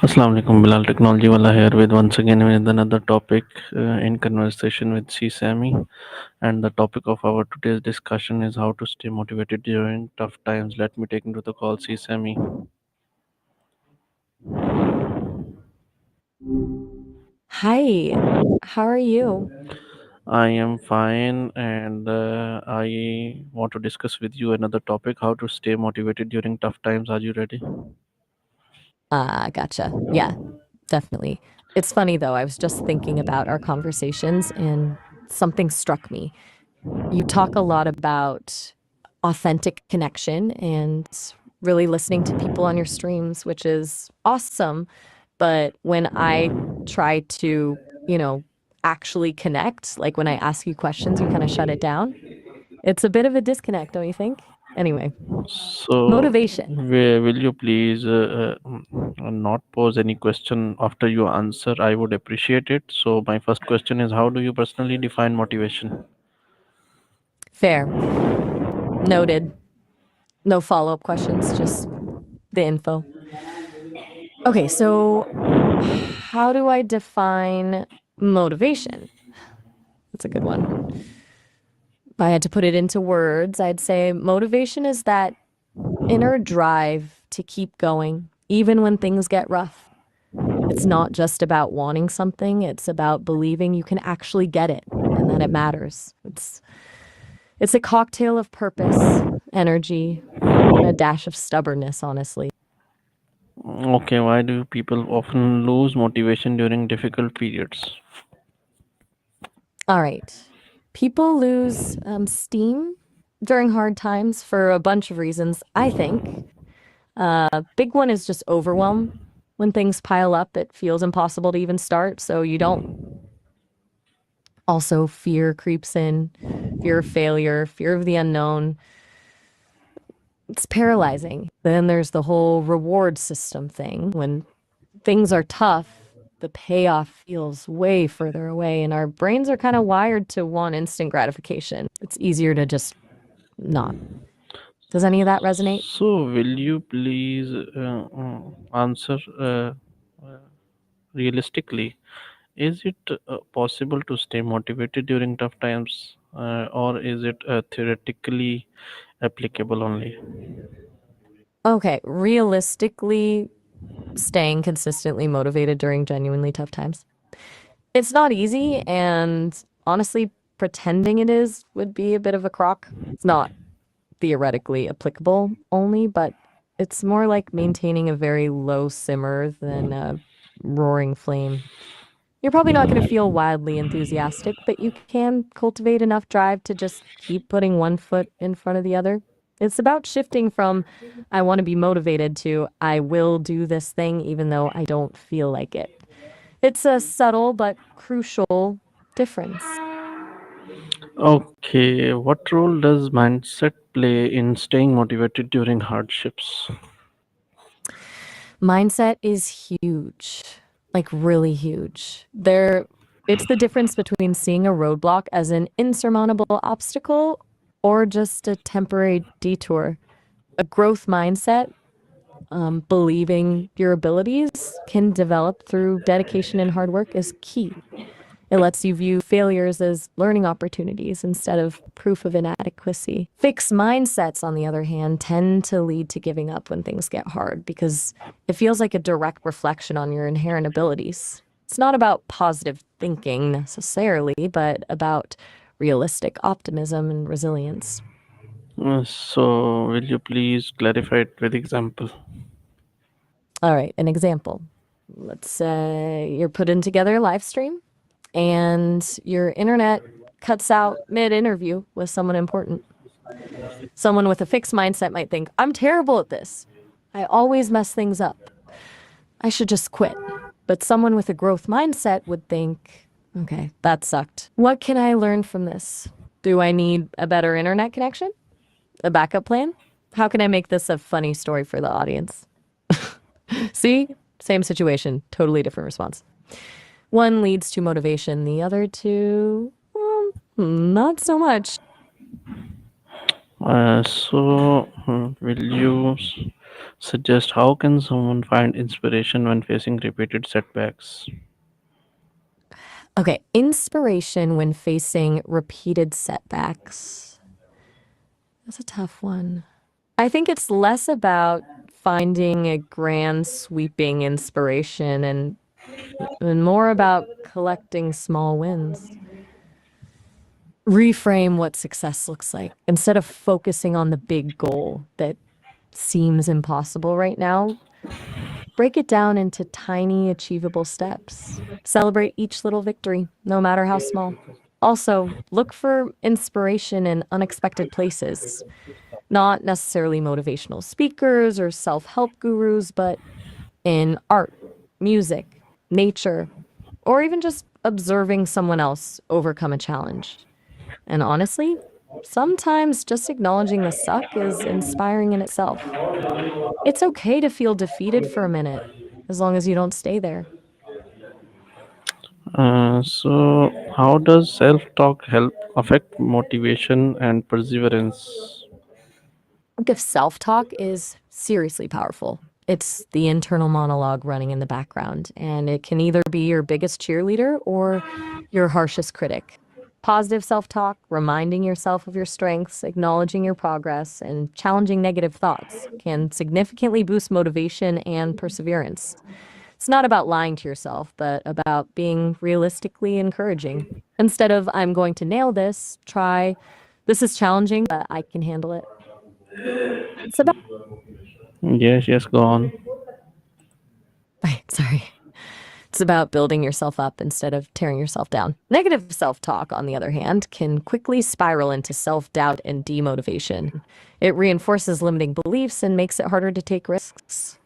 Assalamu alaikum, Bilal Technology Wala here with once again with another topic in conversation with SESAME. And the topic of our today's discussion is how to stay motivated during tough times. Let me take into the call SESAME. Hi, how are you? I am fine, and I want to discuss with you another topic how to stay motivated during tough times. Are you ready? Gotcha. Yeah, definitely. It's funny though, I was just thinking about our conversations and something struck me. You talk a lot about authentic connection and really listening to people on your streams, which is awesome. But when I try to, you know, actually connect, like when I ask you questions, you kind of shut it down. It's a bit of a disconnect, don't you think? Anyway, So, motivation. will you please not pose any question after you answer? I would appreciate it. So, my first question is, how do you personally define motivation? Fair. Noted. No follow-up questions, just the info. Okay, so how do I define motivation? That's a good one. If I had to put it into words, I'd say motivation is that inner drive to keep going, even when things get rough. It's not just about wanting something, it's about believing you can actually get it and that it matters. It's a cocktail of purpose, energy, and a dash of stubbornness, honestly. Okay, why do people often lose motivation during difficult periods? All right. People lose steam during hard times for a bunch of reasons, I think. Big one is just overwhelm. When things pile up, it feels impossible to even start, so you don't. Also, fear creeps in, fear of failure, fear of the unknown. It's paralyzing. Then there's the whole reward system thing. When things are tough, the payoff feels way further away, and our brains are kind of wired to want instant gratification. It's easier to just not. Does any of that resonate? So, will you please answer realistically? Is it possible to stay motivated during tough times, or is it theoretically applicable only? Okay, realistically, staying consistently motivated during genuinely tough times. It's not easy, and honestly, pretending it is would be a bit of a crock. It's not theoretically applicable only, but it's more like maintaining a very low simmer than a roaring flame. You're probably not going to feel wildly enthusiastic, but you can cultivate enough drive to just keep putting one foot in front of the other. It's about shifting from I want to be motivated to I will do this thing even though I don't feel like it. It's a subtle but crucial difference. Okay, what role does mindset play in staying motivated during hardships? Mindset is huge, like really huge. It's the difference between seeing a roadblock as an insurmountable obstacle or just a temporary detour. A growth mindset, believing your abilities can develop through dedication and hard work is key. It lets you view failures as learning opportunities instead of proof of inadequacy. Fixed mindsets, on the other hand, tend to lead to giving up when things get hard because it feels like a direct reflection on your inherent abilities. It's not about positive thinking necessarily, but about realistic optimism and resilience. So, will you please clarify it with example? All right, an example. Let's say you're putting together a live stream and your internet cuts out mid interview with someone important. Someone with a fixed mindset might think, I'm terrible at this. I always mess things up. I should just quit. But someone with a growth mindset would think, okay, that sucked. What can I learn from this? Do I need a better internet connection? A backup plan? How can I make this a funny story for the audience? See? Same situation, totally different response. One leads to motivation, the other to, not so much. So, will you? Suggest how can someone find inspiration when facing repeated setbacks? Okay, inspiration when facing repeated setbacks. That's a tough one. I think it's less about finding a grand sweeping inspiration and more about collecting small wins. Reframe what success looks like instead of focusing on the big goal that seems impossible right now. Break it down into tiny, achievable steps. Celebrate each little victory, no matter how small. Also, look for inspiration in unexpected places, not necessarily motivational speakers or self help gurus, but in art, music, nature, or even just observing someone else overcome a challenge. And honestly, sometimes just acknowledging the suck is inspiring in itself. It's okay to feel defeated for a minute, as long as you don't stay there. So, how does self talk help affect motivation and perseverance? If self talk is seriously powerful, it's the internal monologue running in the background, and it can either be your biggest cheerleader or your harshest critic. Positive self talk, reminding yourself of your strengths, acknowledging your progress, and challenging negative thoughts can significantly boost motivation and perseverance. It's not about lying to yourself, but about being realistically encouraging. Instead of, I'm going to nail this, try, this is challenging, but I can handle it. It's about, Yes, yes, go on. sorry. It's about building yourself up instead of tearing yourself down. Negative self talk, on the other hand, can quickly spiral into self doubt and demotivation. It reinforces limiting beliefs and makes it harder to take risks.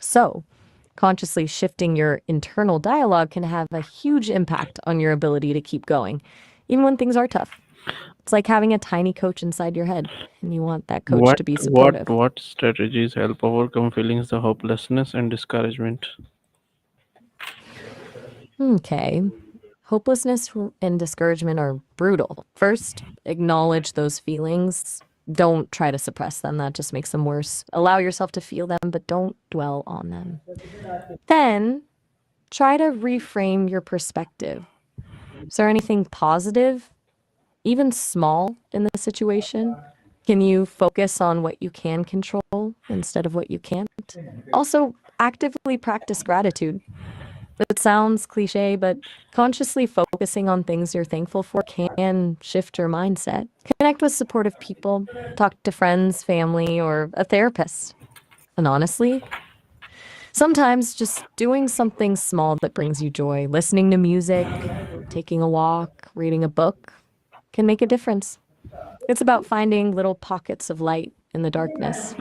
So, consciously shifting your internal dialogue can have a huge impact on your ability to keep going, even when things are tough. It's like having a tiny coach inside your head, and you want that coach What to be what supportive. what strategies help overcome feelings of hopelessness and discouragement? Okay. Hopelessness and discouragement are brutal. First, acknowledge those feelings. Don't try to suppress them, that just makes them worse. Allow yourself to feel them, but don't dwell on them. Then, try to reframe your perspective. Is there anything positive, even small, in the situation? Can you focus on what you can control instead of what you can't? Also, actively practice gratitude. It sounds cliche, but consciously focusing on things you're thankful for can shift your mindset. Connect with supportive people, talk to friends, family, or a therapist. And honestly, sometimes just doing something small that brings you joy, listening to music, taking a walk, reading a book, can make a difference. It's about finding little pockets of light in the darkness.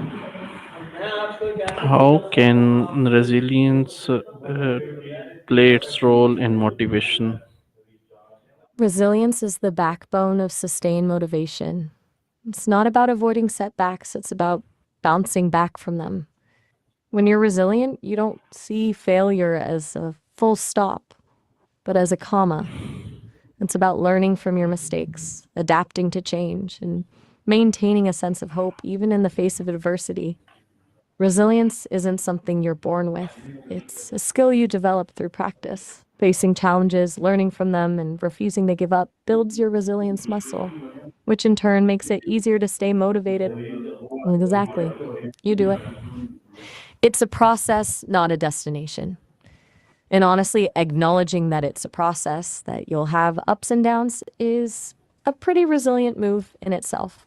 How can resilience play its role in motivation? Resilience is the backbone of sustained motivation. It's not about avoiding setbacks, it's about bouncing back from them. When you're resilient, you don't see failure as a full stop, but as a comma. It's about learning from your mistakes, adapting to change, and maintaining a sense of hope even in the face of adversity. Resilience isn't something you're born with, it's a skill you develop through practice. Facing challenges, learning from them, and refusing to give up builds your resilience muscle, which in turn makes it easier to stay motivated. Exactly. You do it. It's a process, not a destination. And honestly, acknowledging that it's a process, that you'll have ups and downs, is a pretty resilient move in itself.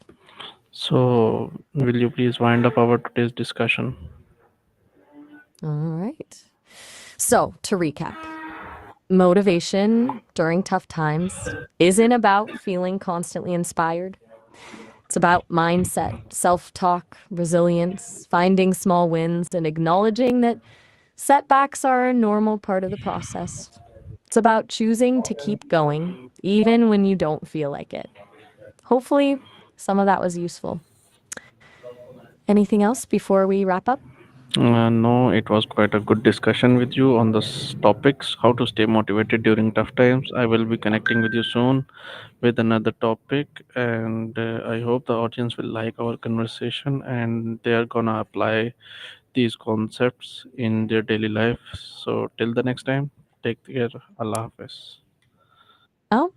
So, will you please wind up our today's discussion? All right. So, to recap, motivation during tough times isn't about feeling constantly inspired. It's about mindset, self talk, resilience, finding small wins, and acknowledging that setbacks are a normal part of the process. It's about choosing to keep going, even when you don't feel like it. Hopefully, some of that was useful. Anything else before we wrap up? No, it was quite a good discussion with you on this topics, how to stay motivated during tough times. I will be connecting with you soon with another topic, and I hope the audience will like our conversation and they are gonna apply these concepts in their daily life. So till the next time, take care. Allah Hafiz. Oh,